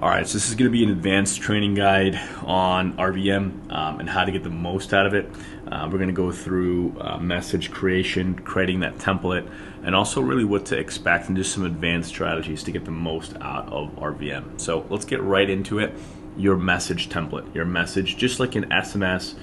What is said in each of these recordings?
Alright, so this is going to be an advanced training guide on RVM and how to get the most out of it. We're going to go through message creation, creating that template, and also really what to expect and just some advanced strategies to get the most out of RVM. So let's get right into it. Your message template, your message, just like an SMS,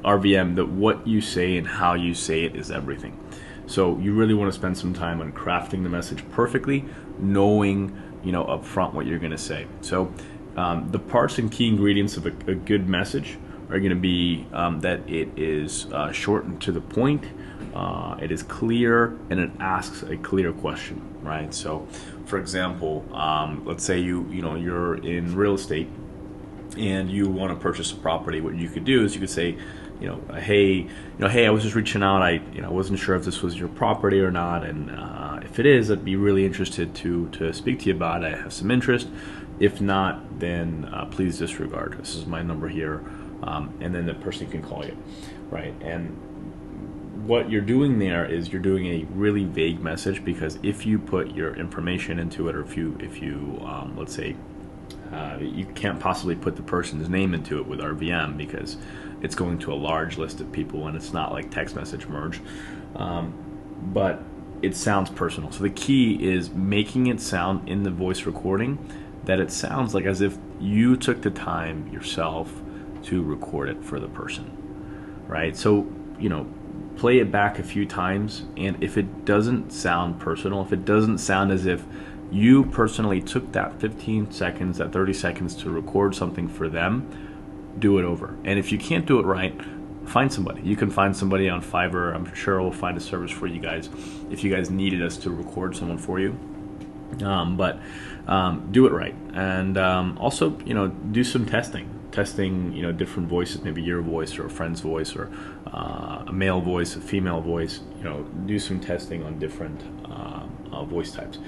RVM, that what you say and how you say it is everything. So you really want to spend some time on crafting the message perfectly, knowing up front what you're going to say. So the parts and key ingredients of a good message are going to be that it is short and to the point, it is clear, and it asks a clear question, right? So for example, let's say you're in real estate and you want to purchase a property. What you could do is you could say, hey, I was just reaching out. I wasn't sure if this was your property or not, and if it is, I'd be really interested to speak to you about it. I have some interest. If not, then please disregard. This is my number here, and then the person can call you, right? And what you're doing there is you're doing a really vague message, because if you put your information into it, or if you let's say you can't possibly put the person's name into it with RVM because it's going to a large list of people and it's not like text message merge, but it sounds personal. So the key is making it sound in the voice recording that it sounds like as if you took the time yourself to record it for the person, right? So play it back a few times, and if it doesn't sound personal, if it doesn't sound as if you personally took that 15 seconds, that 30 seconds to record something for them, do it over. And if you can't do it right, find somebody. You can find somebody on Fiverr. I'm sure we'll find a service for you guys if you guys needed us to record someone for you. But do it right. And also, do some testing, different voices, maybe your voice or a friend's voice, or a male voice, a female voice. Do some testing on different voice types.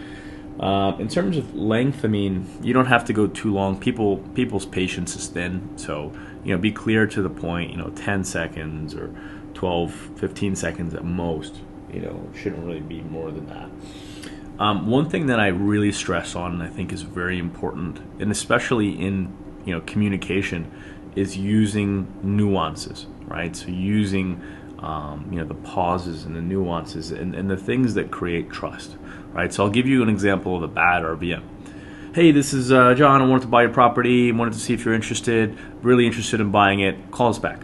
In terms of length, I mean, you don't have to go too long. People's patience is thin, so be clear to the point. 10 seconds or 12, 15 seconds at most. Shouldn't really be more than that. One thing that I really stress on, and I think is very important, and especially in communication, is using nuances, right? So using the pauses and the nuances and the things that create trust, right? So I'll give you an example of a bad RVM. Hey, this is John. I wanted to buy your property. Wanted to see if you're interested. Really interested in buying it. Call us back.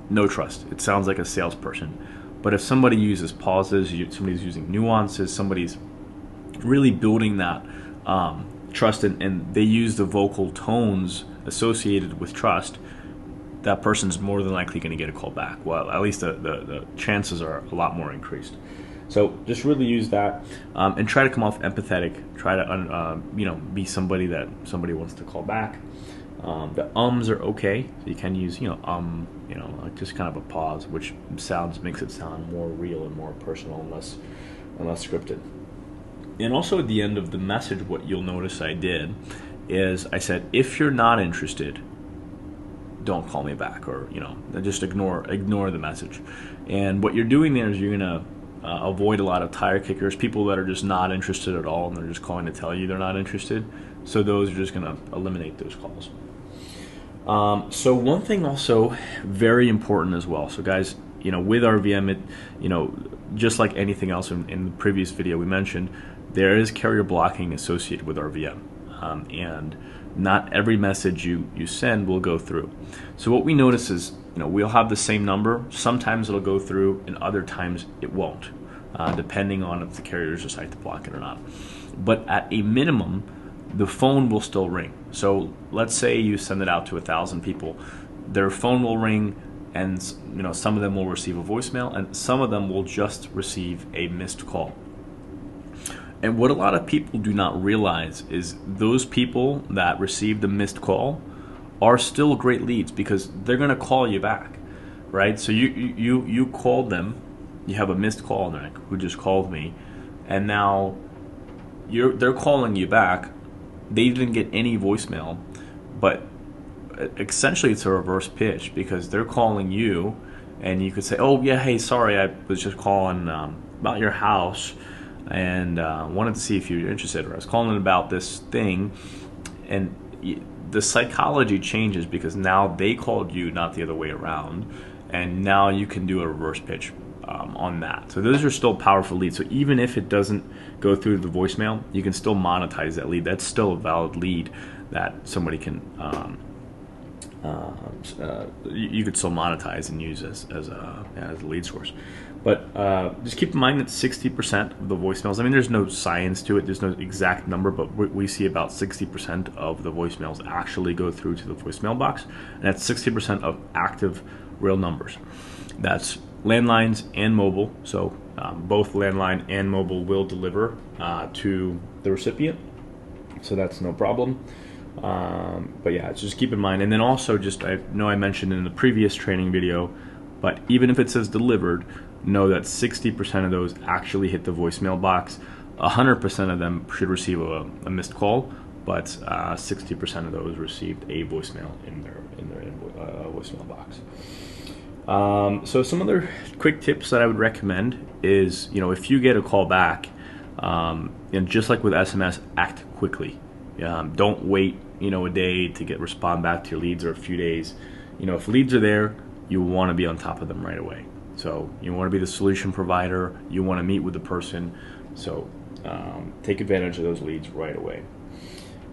No trust. It sounds like a salesperson. But if somebody uses pauses, somebody's using nuances, somebody's really building that trust, and they use the vocal tones associated with trust, that person's more than likely going to get a call back. Well, at least the chances are a lot more increased. So just really use that, and try to come off empathetic. Try to be somebody that somebody wants to call back. The ums are okay. So you can use like just kind of a pause, which makes it sound more real and more personal and less scripted. And also at the end of the message, what you'll notice I did is I said, if you're not interested, don't call me back, or just ignore the message. And what you're doing there is you're gonna avoid a lot of tire kickers, people that are just not interested at all and they're just calling to tell you they're not interested. So those are just gonna eliminate those calls. So one thing also very important as well. So guys, with RVM, it just like anything else in the previous video we mentioned, there is carrier blocking associated with RVM, and not every message you send will go through. So what we notice is, we'll have the same number. Sometimes it'll go through, and other times it won't, depending on if the carriers decide to block it or not. But at a minimum, the phone will still ring. So let's say you send it out to 1,000 people. Their phone will ring, and some of them will receive a voicemail, and some of them will just receive a missed call. And what a lot of people do not realize is those people that receive the missed call are still great leads, because they're going to call you back, right? So you called them, you have a missed call, and they're like, who just called me? And now they're calling you back. They didn't get any voicemail, but essentially it's a reverse pitch, because they're calling you, and you could say, oh yeah, hey, sorry, I was just calling about your house, and wanted to see if you're interested, or I was calling about this thing, And the psychology changes because now they called you, not the other way around, and now you can do a reverse pitch on that. So those are still powerful leads. So even if it doesn't go through the voicemail, you can still monetize that lead. That's still a valid lead that somebody can you could still monetize and use as a lead source. But just keep in mind that 60% of the voicemails, I mean, there's no science to it, there's no exact number, but we see about 60% of the voicemails actually go through to the voicemail box, and that's 60% of active real numbers. That's landlines and mobile, so both landline and mobile will deliver to the recipient, so that's no problem. But yeah, just keep in mind. And then also, just I know I mentioned in the previous training video, but even if it says delivered, know that 60% of those actually hit the voicemail box. 100% of them should receive a missed call, but 60% of those received a voicemail in their voicemail box. So some other quick tips that I would recommend is, if you get a call back, and just like with SMS, act quickly. Don't wait, a day to respond back to your leads, or a few days. If leads are there, you want to be on top of them right away. So you want to be the solution provider. You want to meet with the person. So take advantage of those leads right away.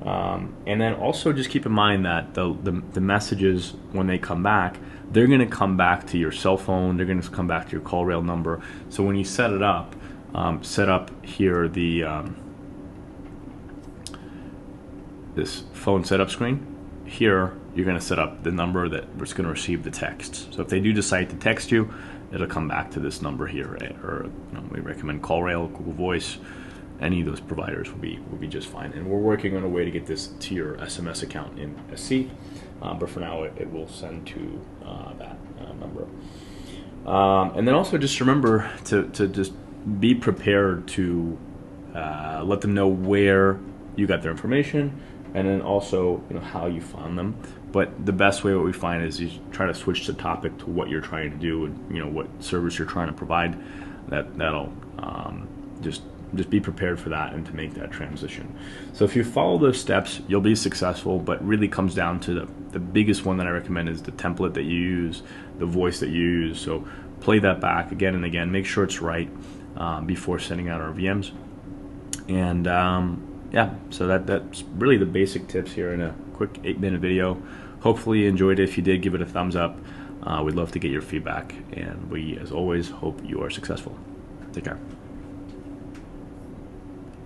And then also just keep in mind that the messages, when they come back, they're going to come back to your cell phone. They're going to come back to your CallRail number. So when you set it up, set up here this phone setup screen. Here you're going to set up the number that's going to receive the text. So if they do decide to text you, it'll come back to this number here, right? Or we recommend CallRail, Google Voice. Any of those providers will be just fine. And we're working on a way to get this to your SMS account in SC, but for now it will send to that number. And then also just remember to just be prepared to let them know where you got their information, and then also how you found them. But the best way, what we find, is you try to switch the topic to what you're trying to do and what service you're trying to provide. That'll just be prepared for that and to make that transition. So if you follow those steps, you'll be successful. But really comes down to the biggest one that I recommend is the template that you use, the voice that you use. So play that back again and again. Make sure it's right before sending out our VMs. And yeah, so that's really the basic tips here in a quick 8-minute video. Hopefully you enjoyed it. If you did, give it a thumbs up. We'd love to get your feedback, and we, as always, hope you are successful. Take care.